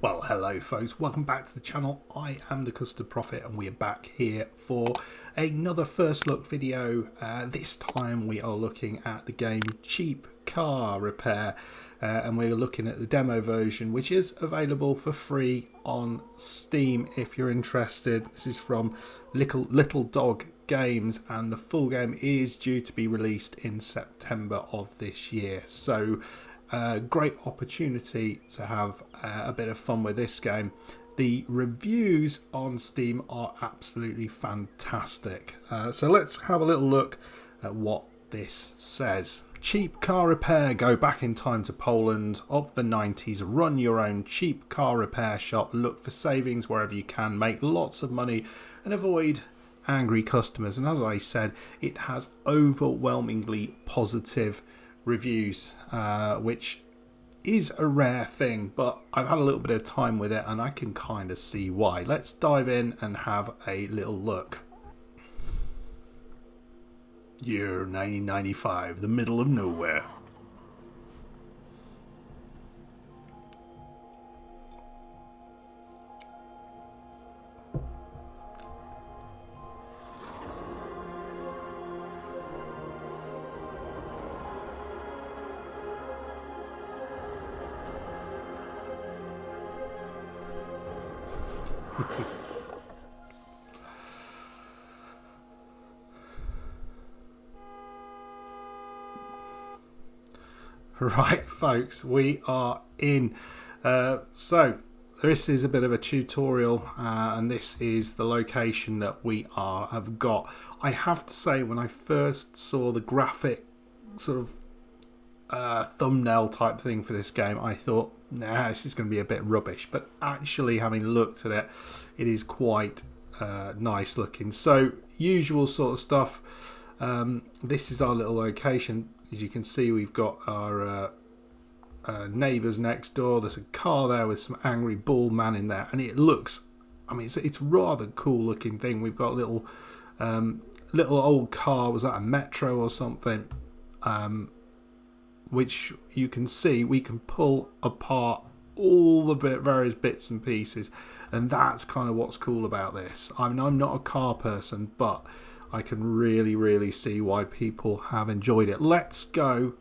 Well, hello folks, welcome back to the channel. I am the Custard Prophet and we are back here for another first look video. This time we are looking at the game Cheap Car Repair and we're looking at the demo version, which is available for free on Steam if you're interested. This is from Little Dog Games and the full game is due to be released in September of this year. So great opportunity to have a bit of fun with this game. The reviews on Steam are absolutely fantastic. So let's have a little look at what this says. Cheap car repair. Go back in time to Poland of the 90s. Run your own cheap car repair shop. Look for savings wherever you can. Make lots of money and avoid angry customers. And as I said, it has overwhelmingly positive reviews, which is a rare thing, but I've had a little bit of time with it and I can kind of see why. Let's dive in and have a little look. Year 1995, the middle of nowhere. Right folks, we are in. So this is a bit of a tutorial and this is the location that we have got. I have to say, when I first saw the graphic sort of thumbnail type thing for this game, I thought, nah, this is going to be a bit rubbish, but actually having looked at it, it is quite nice looking. So usual sort of stuff. This is our little location. As you can see, we've got our neighbours next door. There's a car there with some angry bald man in there, and it looks, I mean, it's rather cool looking thing. We've got a little old car. Was that a Metro or something? Which you can see we can pull apart all the various bits and pieces, and that's kind of what's cool about this. I mean, I'm not a car person, but I can really see why people have enjoyed it. Let's go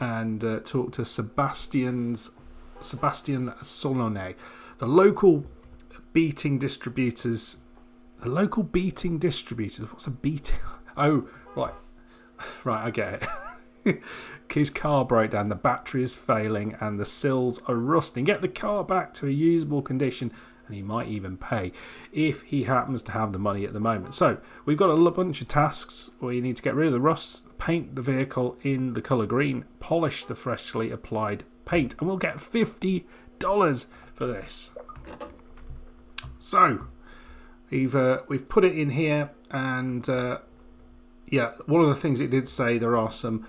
and talk to Sebastian Solone, the local beating distributors. The local beating distributors. What's a beating? Oh, right, I get it. His car broke down, the battery is failing and the sills are rusting. Get the car back to a usable condition and he might even pay if he happens to have the money at the moment. So we've got a bunch of tasks where you need to get rid of the rust, paint the vehicle in the colour green, polish the freshly applied paint, and we'll get $50 for this. So we've put it in here, and yeah, one of the things it did say, there are some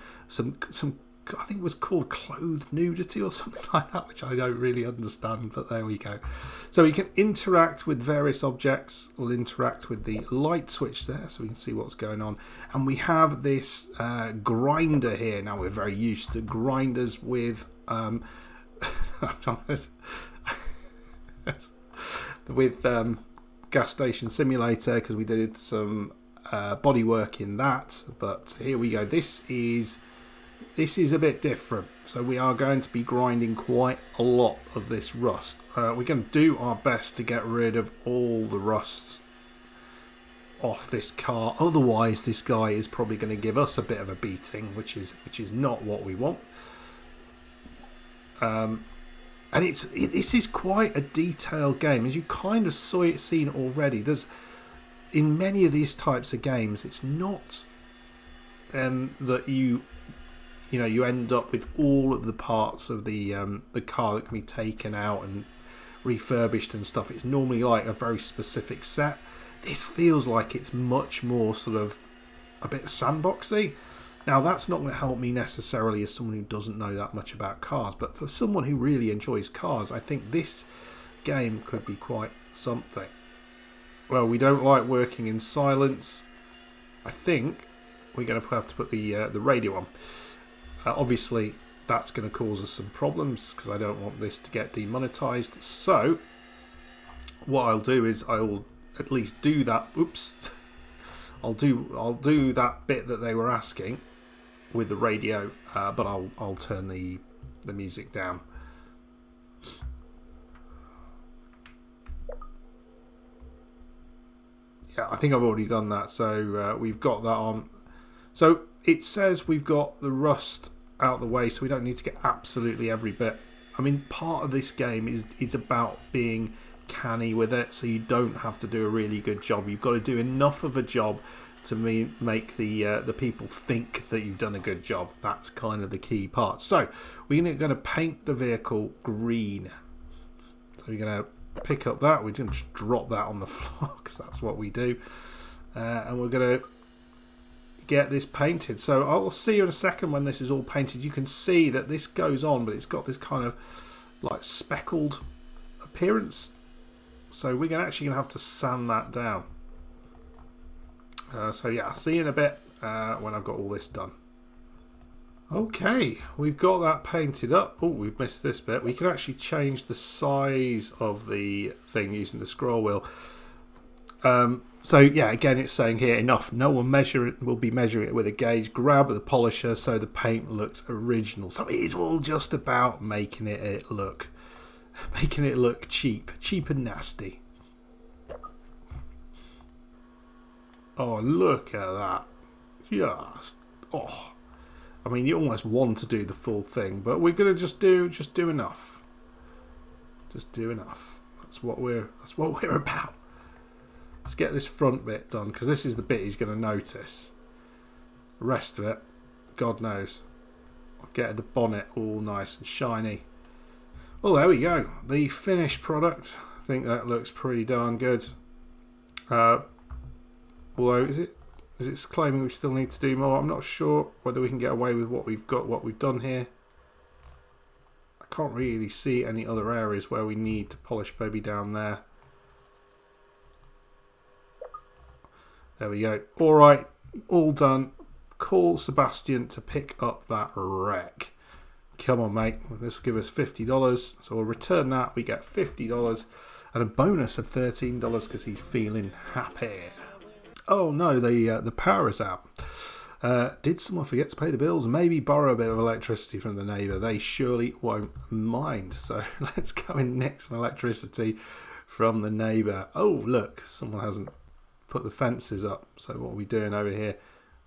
I think it was called clothed nudity or something like that, which I don't really understand, but there we go. So we can interact with various objects. We'll interact with the light switch there so we can see what's going on. And we have this grinder here. Now we're very used to grinders with Gas Station Simulator, because we did some body work in that. But here we go. This is a bit different. So we are going to be grinding quite a lot of this rust. We're going to do our best to get rid of all the rust off this car. Otherwise, this guy is probably going to give us a bit of a beating, which is not what we want. And this is quite a detailed game, as you kind of seen already. There's, in many of these types of games, it's not that you end up with all of the parts of the car that can be taken out and refurbished and stuff. It's normally like a very specific set. This feels like it's much more sort of a bit sandboxy. Now, that's not going to help me necessarily as someone who doesn't know that much about cars, but for someone who really enjoys cars, I think this game could be quite something. Well, we don't like working in silence. I think we're going to have to put the radio on. Obviously, that's going to cause us some problems because I don't want this to get demonetized. So what I'll do is I will at least do that. Oops. I'll do that bit that they were asking with the radio, but I'll turn the music down. Yeah, I think I've already done that. So we've got that on. So it says we've got the rust out the way, so we don't need to get absolutely every bit. I mean, part of this game is about being canny with it, so you don't have to do a really good job. You've got to do enough of a job to make the people think that you've done a good job. That's kind of the key part. So we're going to paint the vehicle green. So we're going to pick up that. We didn't just drop that on the floor because that's what we do. And we're going to get this painted. So I'll see you in a second when this is all painted. You can see that this goes on, but it's got this kind of like speckled appearance. So we're actually going to have to sand that down. So yeah, I'll see you in a bit when I've got all this done. Okay, we've got that painted up. Oh, we've missed this bit. We can actually change the size of the thing using the scroll wheel. So yeah, again, it's saying here enough. No one will be measuring it with a gauge. Grab the polisher so the paint looks original. So it is all just about making it look cheap and nasty. Oh, look at that. Just, oh. I mean, you almost want to do the full thing, but we're going to just do enough. Just do enough. That's what we're about. Let's get this front bit done, because this is the bit he's going to notice. The rest of it, God knows. I'll get the bonnet all nice and shiny. Well, there we go. The finished product. I think that looks pretty darn good. Although, is it claiming we still need to do more? I'm not sure whether we can get away with what we've done here. I can't really see any other areas where we need to polish maybe down there. There we go. All right, all done. Call Sebastian to pick up that wreck. Come on, mate. This will give us $50. So we'll return that. We get $50 and a bonus of $13 because he's feeling happy. Oh no, the power is out. Did someone forget to pay the bills? Maybe borrow a bit of electricity from the neighbour. They surely won't mind. So let's go and nick some electricity from the neighbour. Oh, look, someone hasn't put the fences up. So what are we doing over here?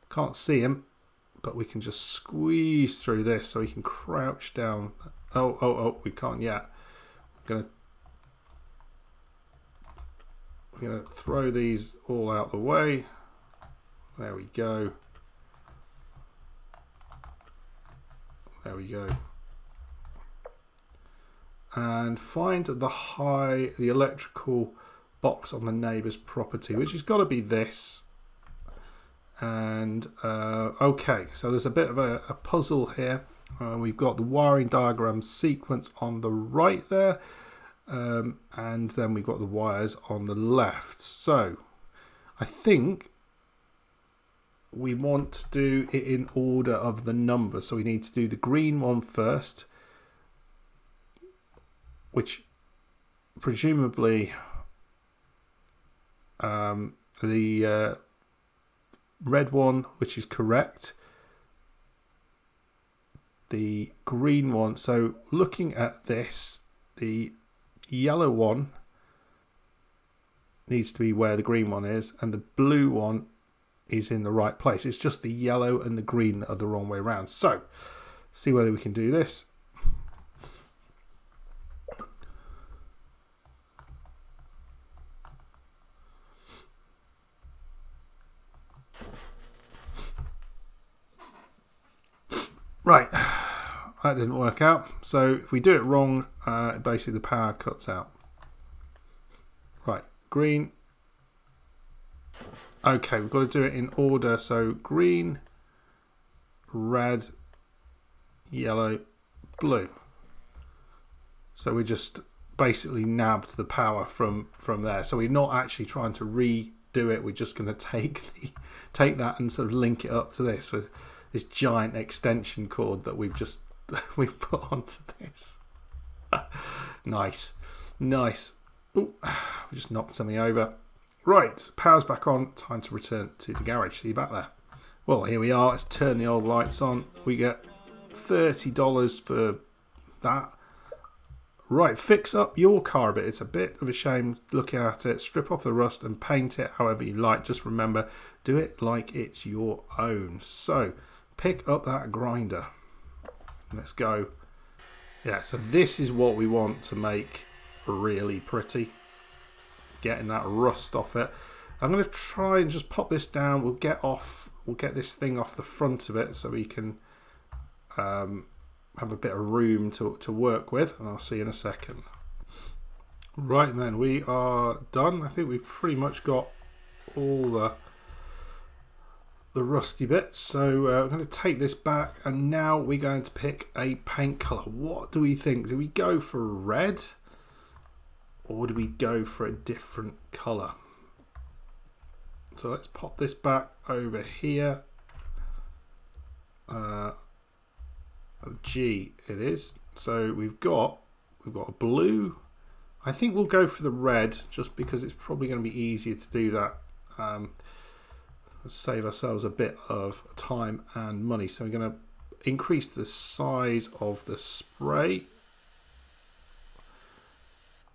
Can't see him, but we can just squeeze through this so he can crouch down. Oh, we can't yet. We're going to throw these all out the way. There we go. There we go. And find the electrical box on the neighbour's property, which has got to be this. And okay, so there's a bit of a puzzle here. We've got the wiring diagram sequence on the right there. And then we've got the wires on the left. So I think we want to do it in order of the number. So we need to do the green one first, which presumably the red one, which is correct, the green one. So looking at this, the yellow one needs to be where the green one is, and the blue one is in the right place. It's just the yellow and the green that are the wrong way around. So see whether we can do this. Right, that didn't work out. So if we do it wrong, basically the power cuts out. Right, green. Okay, we've got to do it in order. So green, red, yellow, blue. So we just basically nabbed the power from there. So we're not actually trying to redo it. We're just going to take that and sort of link it up to this with this giant extension cord that we've just we've put onto this. Nice. Nice. Ooh, we just knocked something over. Right, power's back on. Time to return to the garage. See you back there. Well, here we are. Let's turn the old lights on. We get $30 for that. Right, fix up your car a bit. It's a bit of a shame looking at it. Strip off the rust and paint it however you like. Just remember, do it like it's your own. So, pick up that grinder. Let's go. Yeah, so this is what we want to make really pretty. Getting that rust off it. I'm going to try and just pop this down. We'll get this thing off the front of it so we can have a bit of room to work with, and I'll see you in a second. Right then, we are done. I think we've pretty much got all the rusty bits, so I'm going to take this back, and now we're going to pick a paint colour. What do we think? Do we go for red, or do we go for a different colour? So let's pop this back over here. G it is. So we've got a blue. I think we'll go for the red just because it's probably going to be easier to do that. Save ourselves a bit of time and money. So we're going to increase the size of the spray,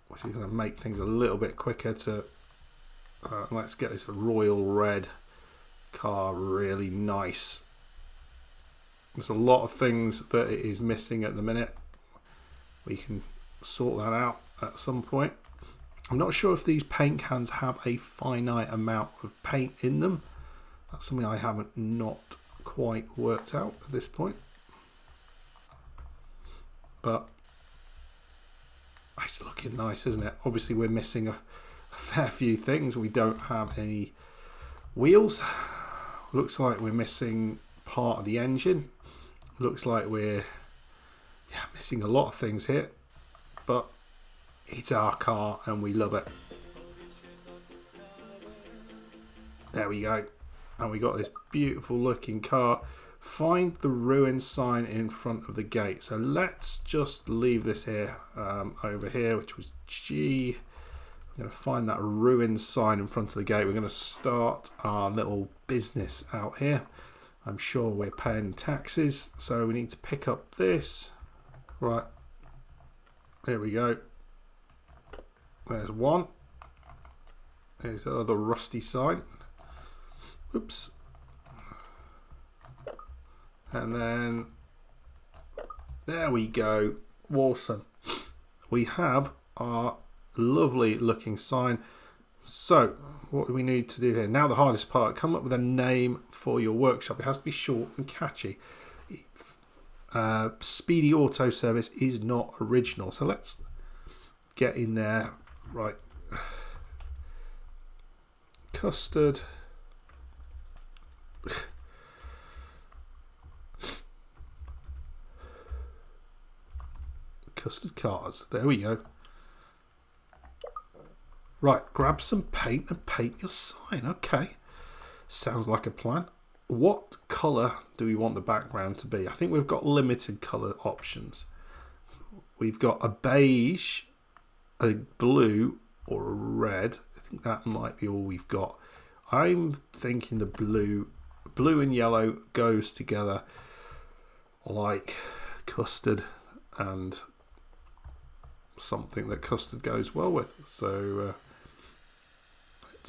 which is going to make things a little bit quicker to let's get this royal red car really nice. There's a lot of things that it is missing at the minute. We can sort that out at some point. I'm not sure if these paint cans have a finite amount of paint in them. That's something I haven't not quite worked out at this point. But it's looking nice, isn't it? Obviously we're missing a fair few things. We don't have any wheels. Looks like we're missing part of the engine. Looks like we're missing a lot of things here, but it's our car and we love it. There we go, and we got this beautiful looking car. Find the ruined sign in front of the gate. So let's just leave this here, over here, which was G. We're going to find that ruined sign in front of the gate. We're going to start our little business out here. I'm sure we're paying taxes, so we need to pick up this. Right, here we go. There's one. There's the other rusty sign. Oops. And then there we go. Awesome. We have our lovely looking sign. So what do we need to do here? Now the hardest part, come up with a name for your workshop. It has to be short and catchy. Speedy Auto Service is not original. So let's get in there. Right. Custard. Custard cars. There we go. Right, grab some paint and paint your sign. Okay, sounds like a plan. What colour do we want the background to be? I think we've got limited colour options. We've got a beige, a blue, or a red. I think that might be all we've got. I'm thinking the blue and yellow goes together like custard and something that custard goes well with. So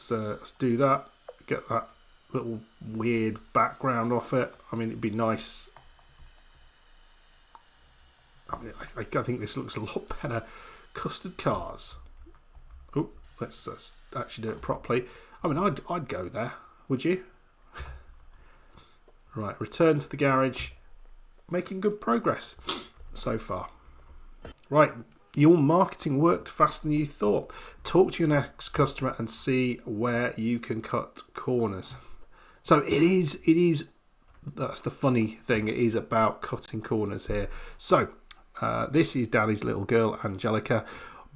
let's do that. Get that little weird background off it. I mean, it'd be nice. I mean, I think this looks a lot better. Custard cars. Oh, let's actually do it properly. I mean, I'd go there. Would you? Right, return to the garage. Making good progress so far. Right. Your marketing worked faster than you thought. Talk to your next customer and see where you can cut corners. So it is, that's the funny thing, it is about cutting corners here. So this is Daddy's little girl, Angelica.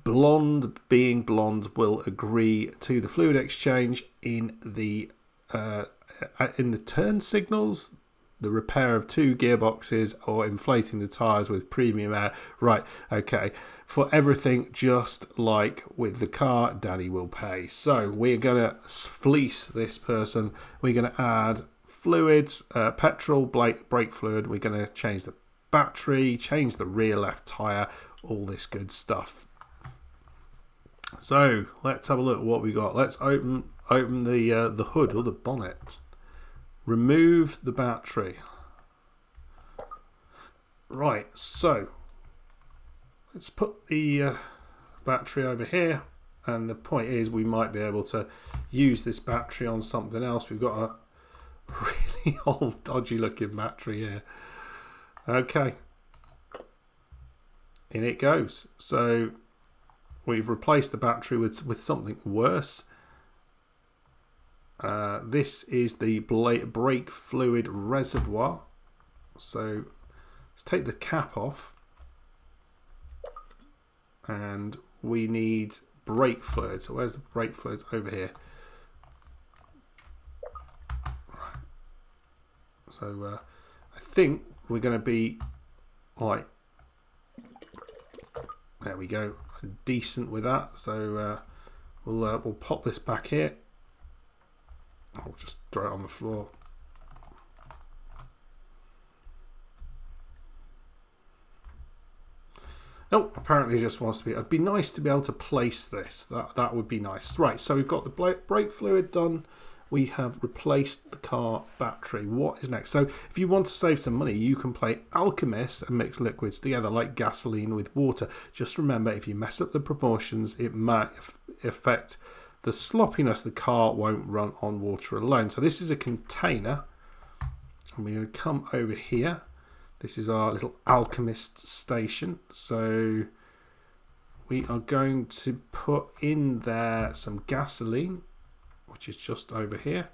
Blonde, being blonde, will agree to the fluid exchange in the turn signals. the repair of 2 gearboxes or inflating the tyres with premium air. Right, okay. For everything just like with the car, Daddy will pay. So we're going to fleece this person. We're going to add fluids, petrol, brake fluid. We're going to change the battery, change the rear left tyre, all this good stuff. So let's have a look at what we got. Let's open the hood or the bonnet. Remove the battery. Right, so let's put the battery over here, and the point is we might be able to use this battery on something else. We've got a really old dodgy looking battery here. Okay, in it goes. So we've replaced the battery with something worse. This is the brake fluid reservoir. So let's take the cap off, and we need brake fluid. So where's the brake fluid? Over here. Right. So I think we're going to be like, there we go, decent with that. So we'll pop this back here. I'll just throw it on the floor. Oh, apparently it just wants to be. It'd be nice to be able to place this. That would be nice. Right, so we've got the brake fluid done. We have replaced the car battery. What is next? So if you want to save some money, you can play Alchemist and mix liquids together like gasoline with water. Just remember, if you mess up the proportions, it might affect the sloppiness. The car won't run on water alone. So this is a container, and we're going to come over here. This is our little Alchemist station. So we are going to put in there some gasoline, which is just over here.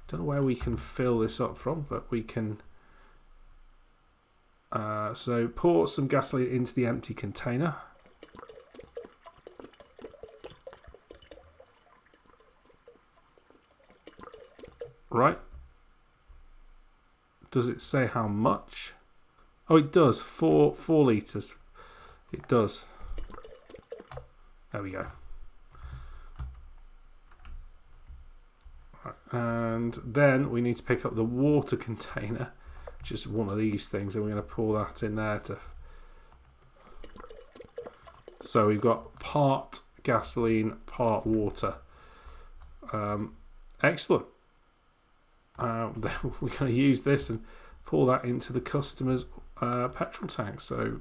Don't know where we can fill this up from, but we can. So pour some gasoline into the empty container. Right. Does it say how much? Oh, it does. 4 litres. It does. There we go. Right. And then we need to pick up the water container, which is one of these things, and we're going to pour that in there. So we've got part gasoline, part water. Excellent. We're going to use this and pour that into the customer's petrol tank. So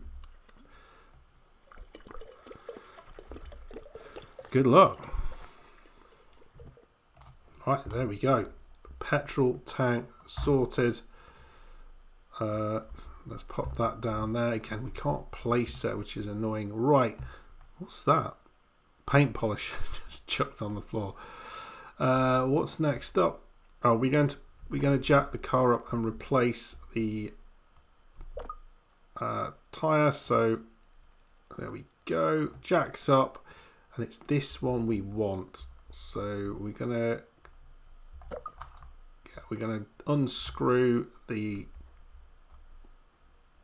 good luck. Right, there we go. Petrol tank sorted. Let's pop that down there. Again, we can't place it, which is annoying. Right, what's that? Paint polish just chucked on the floor. What's next up? Oh, we're going to jack the car up and replace the tyre. So there we go. Jacks up, and it's this one we want. So we're gonna unscrew these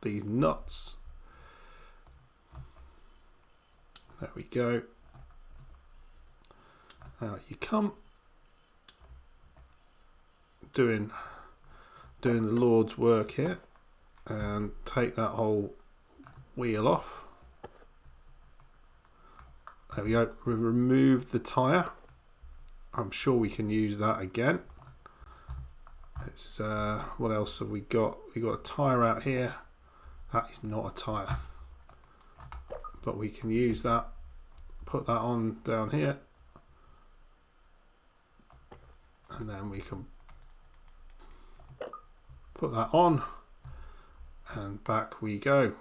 nuts. There we go. Out you come. Doing the Lord's work here, and take that whole wheel off. There we go. We've removed the tyre. I'm sure we can use that again. It's what else have we got? We got a tyre out here. That is not a tyre, but we can use that. Put that on down here, and then we can put that on, and back we go.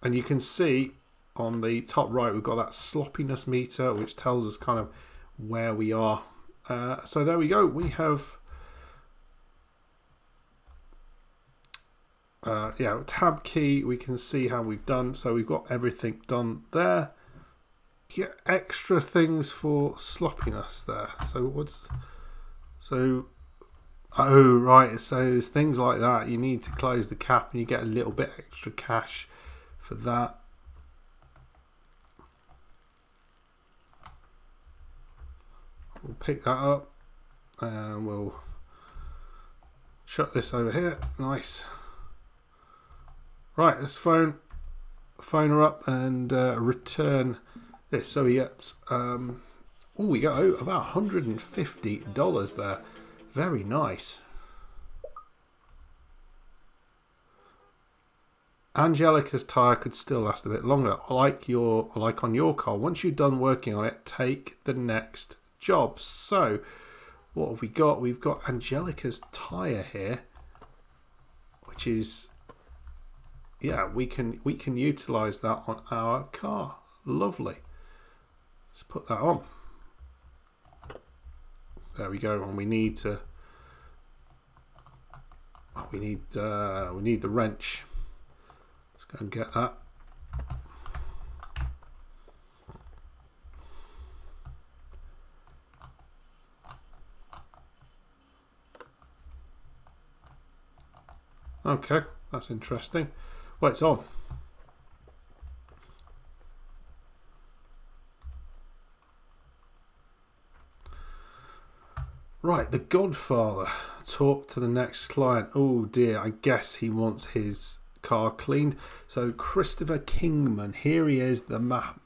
And you can see on the top right we've got that sloppiness meter, which tells us kind of where we are. So there we go. We have tab key. We can see how we've done. So we've got everything done there. Get extra things for sloppiness there. So Oh, right. So there's things like that. You need to close the cap and you get a little bit extra cash for that. We'll pick that up and we'll shut this over here. Nice. Right, let's phone her up and return this. So we get we got about $150 there. Very nice. Angelica's tire could still last a bit longer. Like on your car, once you're done working on it, take the next job. So what have we got? We've got Angelica's tire here, which is, yeah, we can utilize that on our car. Lovely. Let's put that on. There we go. And we need to we need the wrench. Let's go and get that. Okay, that's interesting. Well, it's on. Right, the Godfather talked to the next client. Oh dear, I guess he wants his car cleaned. So Christopher Kingman, here he is, the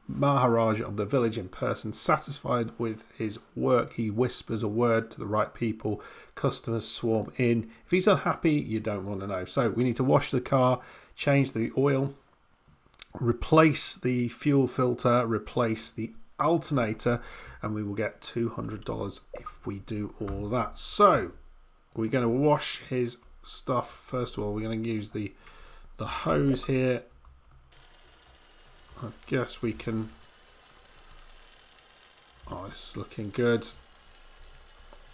Maharaj of the village in person. Satisfied with his work, he whispers a word to the right people. Customers swarm in. If he's unhappy, you don't want to know. So we need to wash the car, change the oil, replace the fuel filter, replace the alternator, and we will get $200 if we do all that. So we're going to wash his stuff. First of all, we're going to use the hose here. I guess we can. Oh, this is looking good.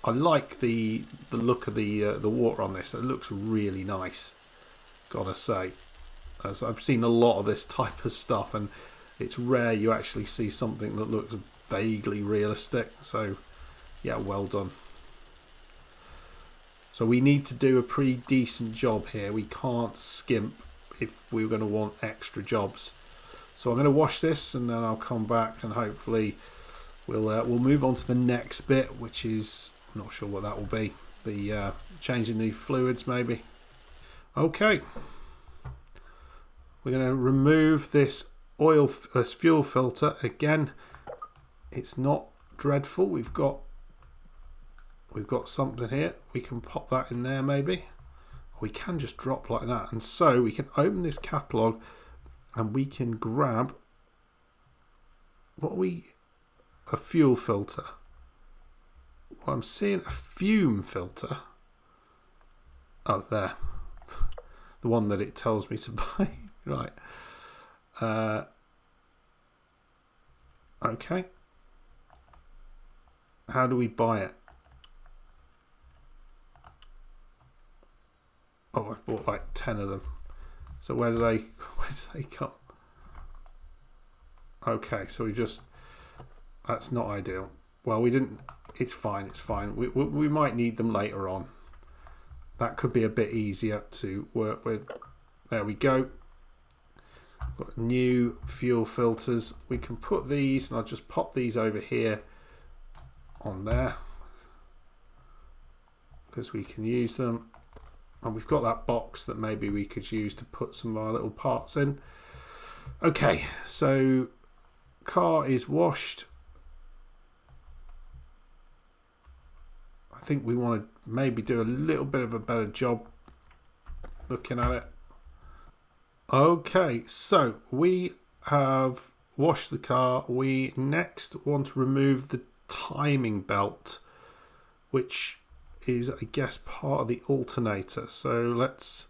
I like the look of the water on this. It looks really nice, gotta say. So I've seen a lot of this type of stuff, and it's rare you actually see something that looks vaguely realistic. So yeah, well done. So we need to do a pretty decent job here. We can't skimp if we're going to want extra jobs. So I'm going to wash this and then I'll come back and hopefully we'll move on to the next bit, which is, I'm not sure what that will be. The changing the fluids maybe. Okay. We're going to remove this fuel filter again. It's not dreadful. We've got something here. We can pop that in there maybe. We can just drop like that. And so we can open this catalogue and we can grab a fuel filter. Well, I'm seeing a fume filter. Oh, there. The one that it tells me to buy. Right. Okay. How do we buy it? Oh, I've bought like 10 of them. So where do they come? Okay, so that's not ideal. Well, we didn't, it's fine. We might need them later on. That could be a bit easier to work with. There we go. Got new fuel filters. We can put these, and I'll just pop these over here on there because we can use them. And we've got that box that maybe we could use to put some of our little parts in. Okay, so car is washed. I think we want to maybe do a little bit of a better job looking at it. Okay, so we have washed the car. We next want to remove the timing belt, which is, I guess, part of the alternator. So let's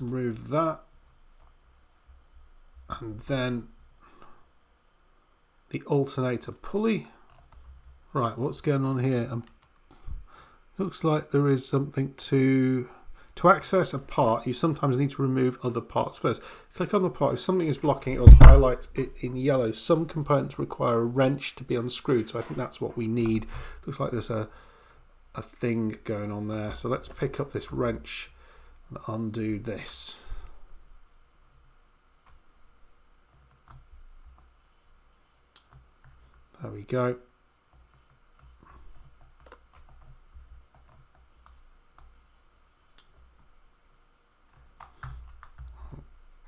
remove that, and then the alternator pulley. Right, what's going on here? Looks like there is something to access a part. You sometimes need to remove other parts first. Click on the part. If something is blocking, it will highlight it in yellow. Some components require a wrench to be unscrewed, so I think that's what we need. Looks like there's a a thing going on there. So let's pick up this wrench and undo this. There we go.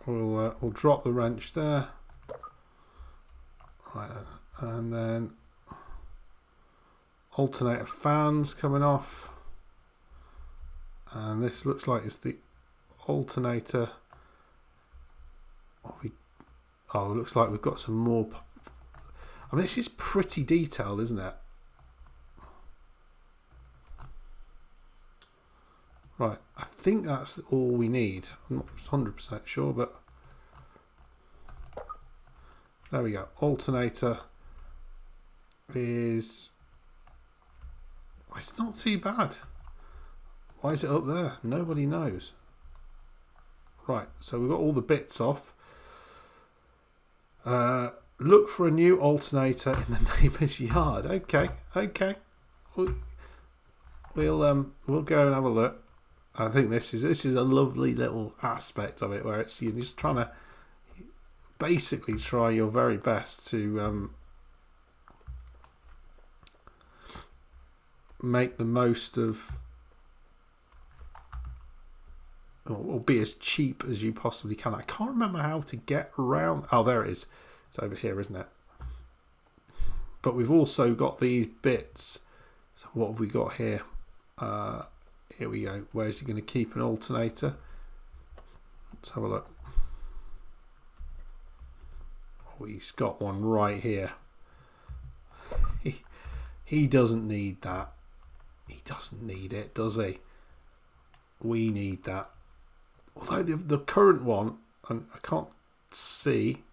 We'll drop the wrench there. Right, and then alternator fans coming off, and this looks like it's the alternator. It looks like we've got some more. I mean, this is pretty detailed, isn't it? Right, I think that's all we need. I'm not 100% sure, but there we go. Alternator is... It's not too bad. Why is it up there? Nobody knows. Right, so we've got all the bits off. Look for a new alternator in the neighbour's yard. Okay. We'll go and have a look. I think this is a lovely little aspect of it, where it's you're just trying to basically try your very best to make the most of, or be as cheap as you possibly can. I can't remember how to get around. Oh, there it is. It's over here, isn't it? But we've also got these bits. So what have we got here? Here we go. Where's he going to keep an alternator? Let's have a look. Oh, he's got one right here. He doesn't need that. He doesn't need it, does he? We need that. Although the current one, and I can't see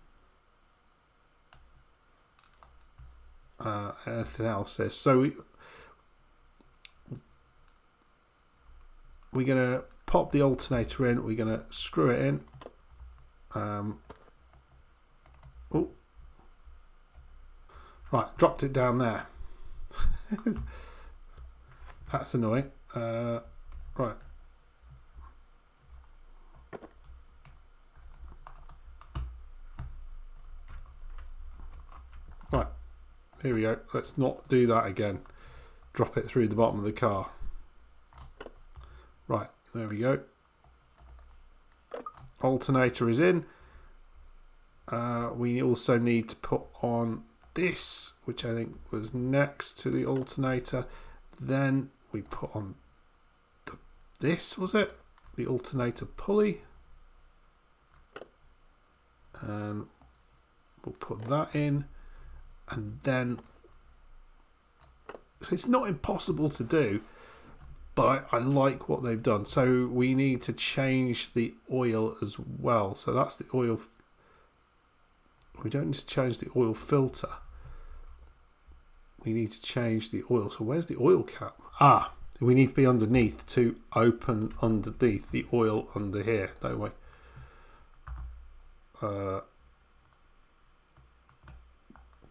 anything else there. So we're going to pop the alternator in. We're going to screw it in. Right, dropped it down there. That's annoying. Right. Right, here we go. Let's not do that again. Drop it through the bottom of the car. Right, there we go. Alternator is in. We also need to put on this, which I think was next to the alternator. Then we put on this, was it? The alternator pulley. And we'll put that in. And then, so it's not impossible to do, but I like what they've done. So we need to change the oil as well. So that's the oil. We don't need to change the oil filter. We need to change the oil. So where's the oil cap? We need to be underneath to open underneath the oil under here, don't we?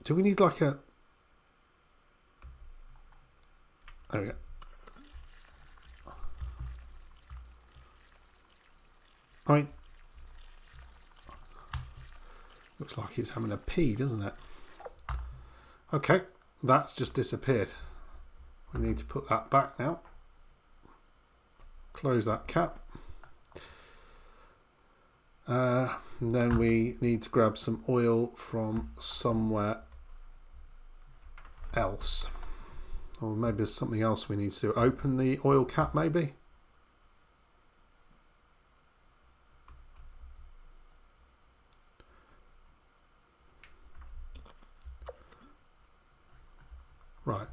Do we need like a... There we go. I mean, looks like it's having a pee, doesn't it? Okay, that's just disappeared. We need to put that back now. Close that cap. And then we need to grab some oil from somewhere else. Or maybe there's something else we need to do. Open the oil cap, maybe? Right,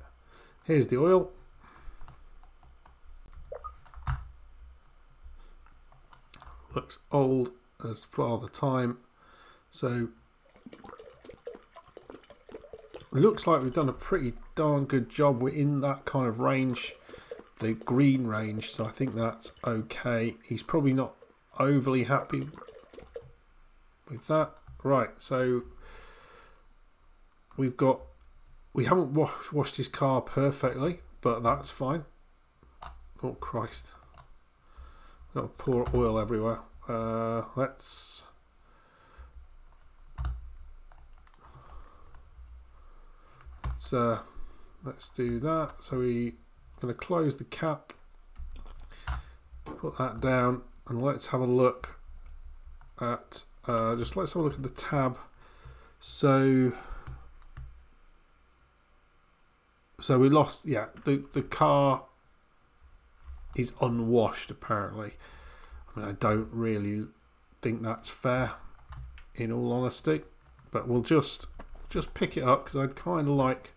here's the oil. Looks old as Father Time, so it looks like we've done a pretty darn good job. We're in that kind of range, the green range, so I think that's okay. He's probably not overly happy with that. Right, so we haven't washed his car perfectly, but that's fine. Oh Christ. Got to pour oil everywhere. Let's do that. So we're going to close the cap, put that down, and let's have a look at let's have a look at the tab. So we lost, yeah, the car is unwashed apparently. I mean, I don't really think that's fair, in all honesty, but we'll just pick it up because I'd kind of like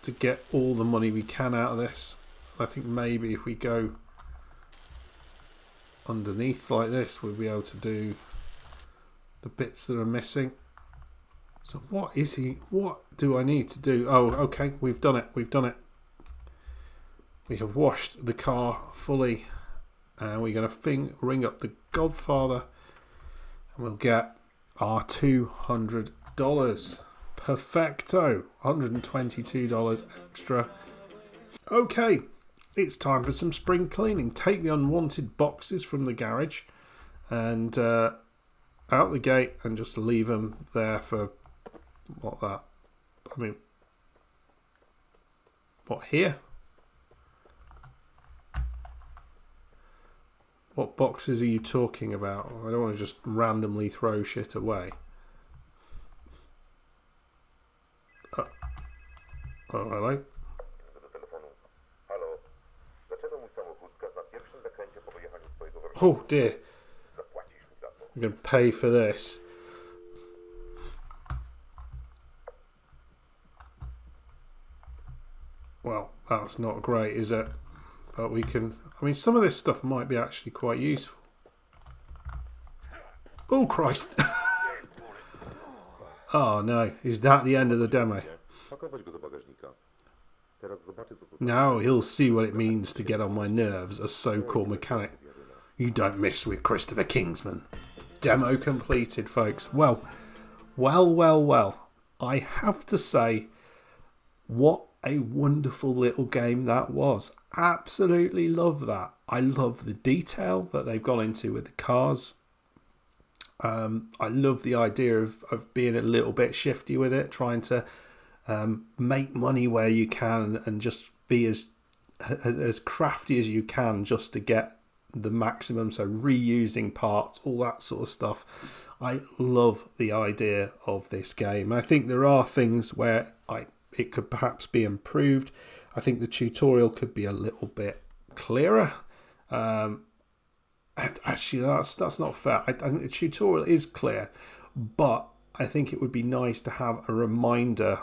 to get all the money we can out of this. I think maybe if we go underneath like this, we'll be able to do the bits that are missing. So what do I need to do? Oh, okay, we've done it. We have washed the car fully, and we're going to ring up the Godfather, and we'll get our $200. Perfecto. $122 extra. Okay, it's time for some spring cleaning. Take the unwanted boxes from the garage and out the gate, and just leave them there for what here? What boxes are you talking about? I don't want to just randomly throw shit away. Oh, hello. Oh dear. I'm going to pay for this. Well, that's not great, is it? But we can... I mean, some of this stuff might be actually quite useful. Oh, Christ. Oh, no. Is that the end of the demo? Now he'll see what it means to get on my nerves, a so-called mechanic. You don't miss with Christopher Kingsman. Demo completed, folks. Well. I have to say, what a wonderful little game that was. Absolutely love that. I love the detail that they've gone into with the cars. I love the idea of being a little bit shifty with it, trying to make money where you can and just be as crafty as you can just to get the maximum. So reusing parts, all that sort of stuff. I love the idea of this game. I think there are things where it could perhaps be improved. I think the tutorial could be a little bit clearer. Actually, that's not fair. I think the tutorial is clear, but I think it would be nice to have a reminder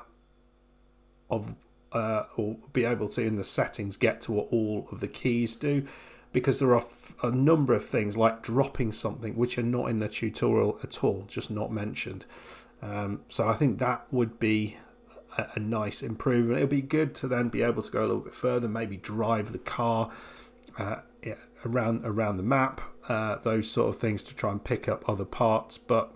of, or be able to, in the settings, get to what all of the keys do, because there are a number of things like dropping something which are not in the tutorial at all, just not mentioned. So I think that would be a nice improvement. It'll be good to then be able to go a little bit further, maybe drive the car around the map, those sort of things, to try and pick up other parts. But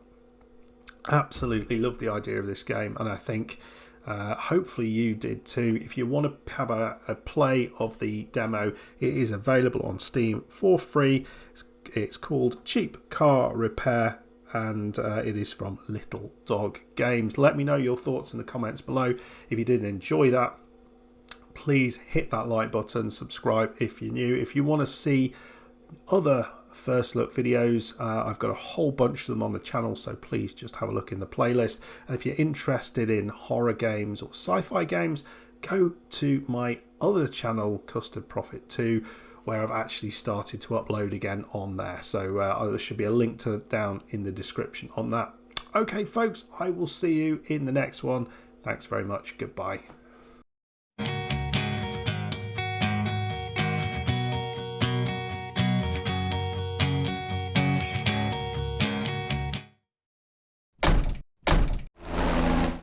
absolutely love the idea of this game, and I think hopefully you did too. If you want to have a play of the demo, it is available on Steam for free. It's called Cheap Car Repair, and it is from Little Dog Games. Let me know your thoughts in the comments below. If you did enjoy that, please hit that like button, subscribe if you're new. If you want to see other first look videos, I've got a whole bunch of them on the channel, so please just have a look in the playlist. And if you're interested in horror games or sci-fi games, go to my other channel, Custard Prophet 2, where I've actually started to upload again on there. So there should be a link to down in the description on that. Okay, folks, I will see you in the next one. Thanks very much. Goodbye.